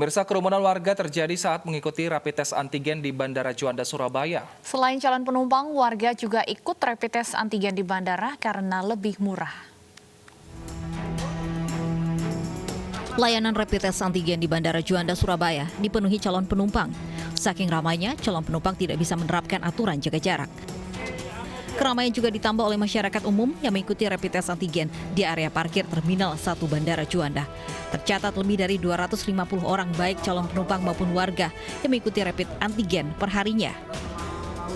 Pemirsa, kerumunan warga terjadi saat mengikuti rapid test antigen di Bandara Juanda, Surabaya. Selain calon penumpang, warga juga ikut rapid test antigen di bandara karena lebih murah. Layanan rapid test antigen di Bandara Juanda, Surabaya dipenuhi calon penumpang. Saking ramainya, calon penumpang tidak bisa menerapkan aturan jaga jarak. Keramaian juga ditambah oleh masyarakat umum yang mengikuti rapid test antigen di area parkir Terminal 1 Bandara Juanda. Tercatat lebih dari 250 orang baik calon penumpang maupun warga yang mengikuti rapid antigen perharinya.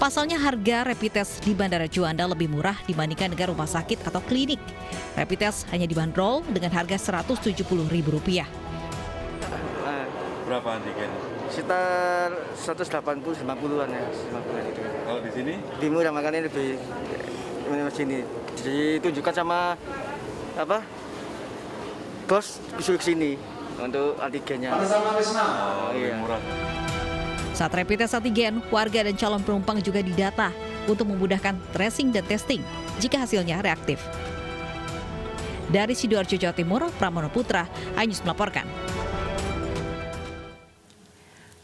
Pasalnya harga rapid test di Bandara Juanda lebih murah dibandingkan dengan rumah sakit atau klinik. Rapid test hanya dibanderol dengan harga Rp170.000. Berapa antigen? Sekitar 180-90-an ya, 90-an itu. Kalau di sini? Lebih murah, makanya lebih sini. Ditunjukkan sama bos disuruh sini untuk antigennya. Lebih murah. Saat rapid test antigen, warga dan calon penumpang juga didata untuk memudahkan tracing dan testing jika hasilnya reaktif. Dari Sidoarjo, Jawa Timur, Pramono Putra, iNews melaporkan.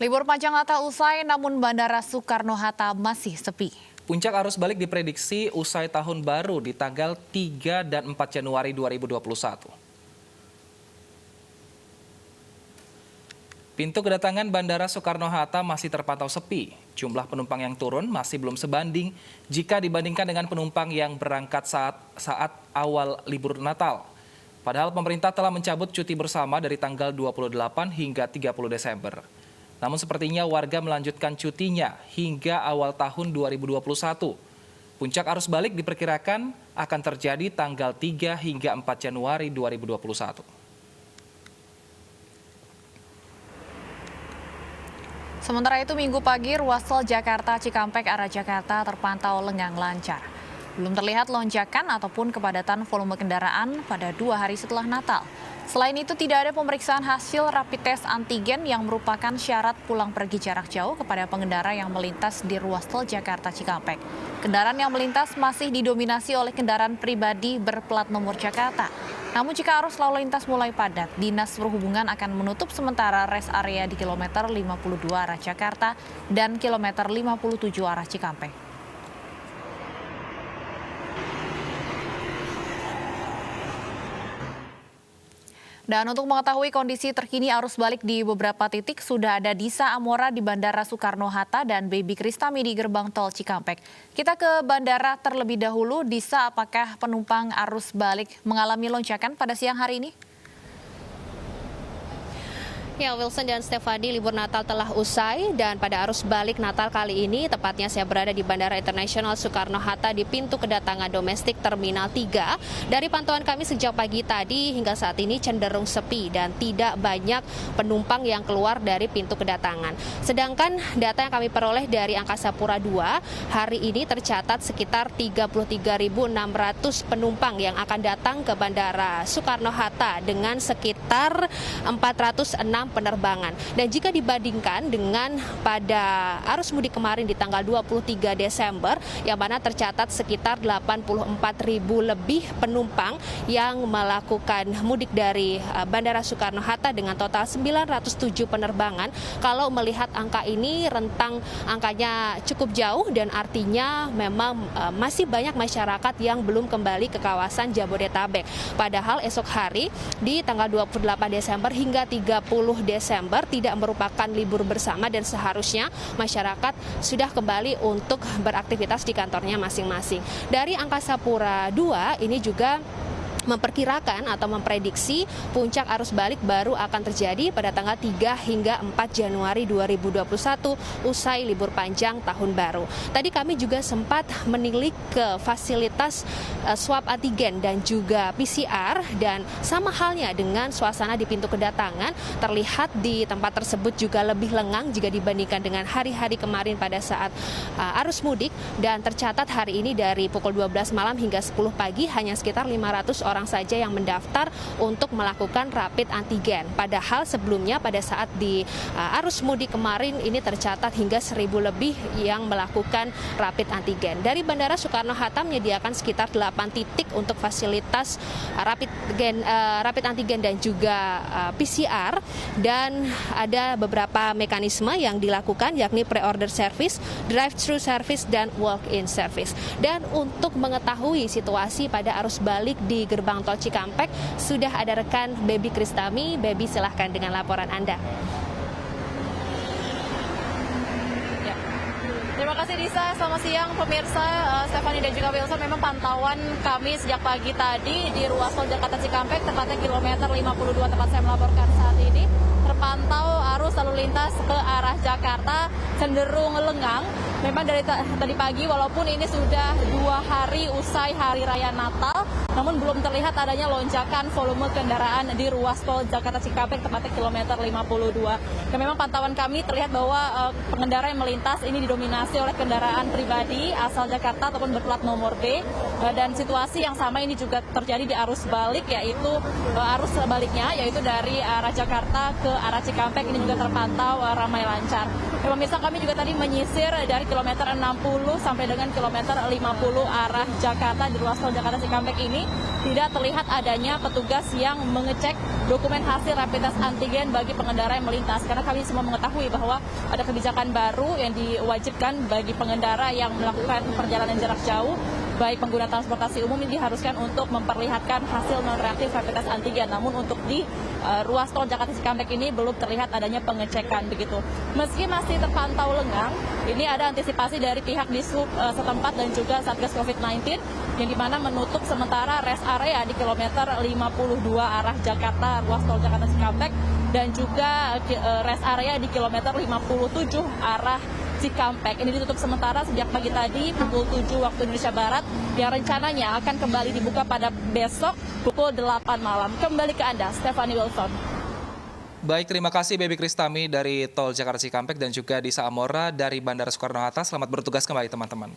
Libur panjang Natal usai, namun Bandara Soekarno-Hatta masih sepi. Puncak arus balik diprediksi usai tahun baru di tanggal 3 dan 4 Januari 2021. Pintu kedatangan Bandara Soekarno-Hatta masih terpantau sepi. Jumlah penumpang yang turun masih belum sebanding jika dibandingkan dengan penumpang yang berangkat saat awal libur Natal. Padahal pemerintah telah mencabut cuti bersama dari tanggal 28 hingga 30 Desember. Namun sepertinya warga melanjutkan cutinya hingga awal tahun 2021. Puncak arus balik diperkirakan akan terjadi tanggal 3 hingga 4 Januari 2021. Sementara itu, Minggu pagi ruas tol Jakarta Cikampek arah Jakarta terpantau lengang lancar. Belum terlihat lonjakan ataupun kepadatan volume kendaraan pada 2 hari setelah Natal. Selain itu, tidak ada pemeriksaan hasil rapid test antigen yang merupakan syarat pulang pergi jarak jauh kepada pengendara yang melintas di ruas tol Jakarta Cikampek. Kendaraan yang melintas masih didominasi oleh kendaraan pribadi berplat nomor Jakarta. Namun jika arus lalu lintas mulai padat, Dinas Perhubungan akan menutup sementara rest area di kilometer 52 arah Jakarta dan kilometer 57 arah Cikampek. Dan untuk mengetahui kondisi terkini arus balik di beberapa titik, sudah ada Disa Amora di Bandara Soekarno-Hatta dan Baby Kristami di gerbang tol Cikampek. Kita ke bandara terlebih dahulu. Disa, apakah penumpang arus balik mengalami lonjakan pada siang hari ini? Ya, Wilson dan Stefani, libur Natal telah usai dan pada arus balik Natal kali ini tepatnya saya berada di Bandara Internasional Soekarno-Hatta di pintu kedatangan domestik Terminal 3. Dari pantauan kami sejak pagi tadi hingga saat ini cenderung sepi dan tidak banyak penumpang yang keluar dari pintu kedatangan. Sedangkan data yang kami peroleh dari Angkasa Pura II, hari ini tercatat sekitar 33.600 penumpang yang akan datang ke Bandara Soekarno-Hatta dengan sekitar 406 penerbangan. Dan jika dibandingkan dengan pada arus mudik kemarin di tanggal 23 Desember, yang mana tercatat sekitar 84.000 lebih penumpang yang melakukan mudik dari Bandara Soekarno-Hatta dengan total 907 penerbangan. Kalau melihat angka ini, rentang angkanya cukup jauh dan artinya memang masih banyak masyarakat yang belum kembali ke kawasan Jabodetabek. Padahal esok hari di tanggal 28 Desember hingga 30 Desember tidak merupakan libur bersama dan seharusnya masyarakat sudah kembali untuk beraktivitas di kantornya masing-masing. Dari Angkasa Pura II ini juga memperkirakan atau memprediksi puncak arus balik baru akan terjadi pada tanggal 3 hingga 4 Januari 2021 usai libur panjang tahun baru. Tadi kami juga sempat menilik ke fasilitas swab antigen dan juga PCR dan sama halnya dengan suasana di pintu kedatangan terlihat di tempat tersebut juga lebih lengang jika dibandingkan dengan hari-hari kemarin pada saat arus mudik dan tercatat hari ini dari pukul 12 malam hingga 10 pagi hanya sekitar 500 orang saja yang mendaftar untuk melakukan rapid antigen. Padahal sebelumnya pada saat di arus mudik kemarin ini tercatat hingga 1.000 lebih yang melakukan rapid antigen. Dari Bandara Soekarno-Hatta menyediakan sekitar 8 titik untuk fasilitas rapid antigen dan juga PCR, dan ada beberapa mekanisme yang dilakukan yakni pre-order service, drive-thru service, dan walk-in service. Dan untuk mengetahui situasi pada arus balik di gerbang tol Cikampek sudah ada rekan Baby Kristami. Baby, silahkan dengan laporan Anda. Terima kasih Disa, selamat siang pemirsa. Stephanie dan juga Wilson, memang pantauan kami sejak pagi tadi di ruas tol Jakarta Cikampek, tepatnya kilometer 52 tempat saya melaporkan saat ini, terpantau arus lalu lintas ke arah Jakarta cenderung lengang. Memang dari tadi pagi, walaupun ini sudah 2 hari usai Hari Raya Natal, namun belum terlihat adanya lonjakan volume kendaraan di ruas tol Jakarta Cikampek, tepatnya kilometer 52. Dan memang pantauan kami terlihat bahwa pengendara yang melintas ini didominasi oleh kendaraan pribadi asal Jakarta ataupun berplat nomor B. Dan situasi yang sama ini juga terjadi di arus balik, yaitu arus sebaliknya, yaitu dari arah Jakarta ke arah Cikampek ini juga terpantau ramai lancar. Pemirsa, kami juga tadi menyisir dari kilometer 60 sampai dengan kilometer 50 arah Jakarta di ruas tol Jakarta Cikampek ini tidak terlihat adanya petugas yang mengecek dokumen hasil rapid test antigen bagi pengendara yang melintas. Karena kami semua mengetahui bahwa ada kebijakan baru yang diwajibkan bagi pengendara yang melakukan perjalanan jarak jauh, baik pengguna transportasi umum, ini diharuskan untuk memperlihatkan hasil non-reaktif rapid test antigen. Namun untuk di ruas tol Jakarta Cikampek ini belum terlihat adanya pengecekan begitu. Meski masih terpantau lengang, ini ada antisipasi dari pihak Dishub setempat dan juga Satgas COVID-19 yang dimana menutup sementara rest area di kilometer 52 arah Jakarta, ruas tol Jakarta Cikampek, dan juga rest area di kilometer 57 arah Cikampek. Ini ditutup sementara sejak pagi tadi pukul 7 waktu Indonesia Barat, yang rencananya akan kembali dibuka pada besok pukul 8 malam. Kembali ke Anda, Stephanie Wilson. Baik, terima kasih Baby Kristami dari tol Jakarta Cikampek dan juga Disa Amora dari Bandara Soekarno-Hatta. Selamat bertugas kembali teman-teman.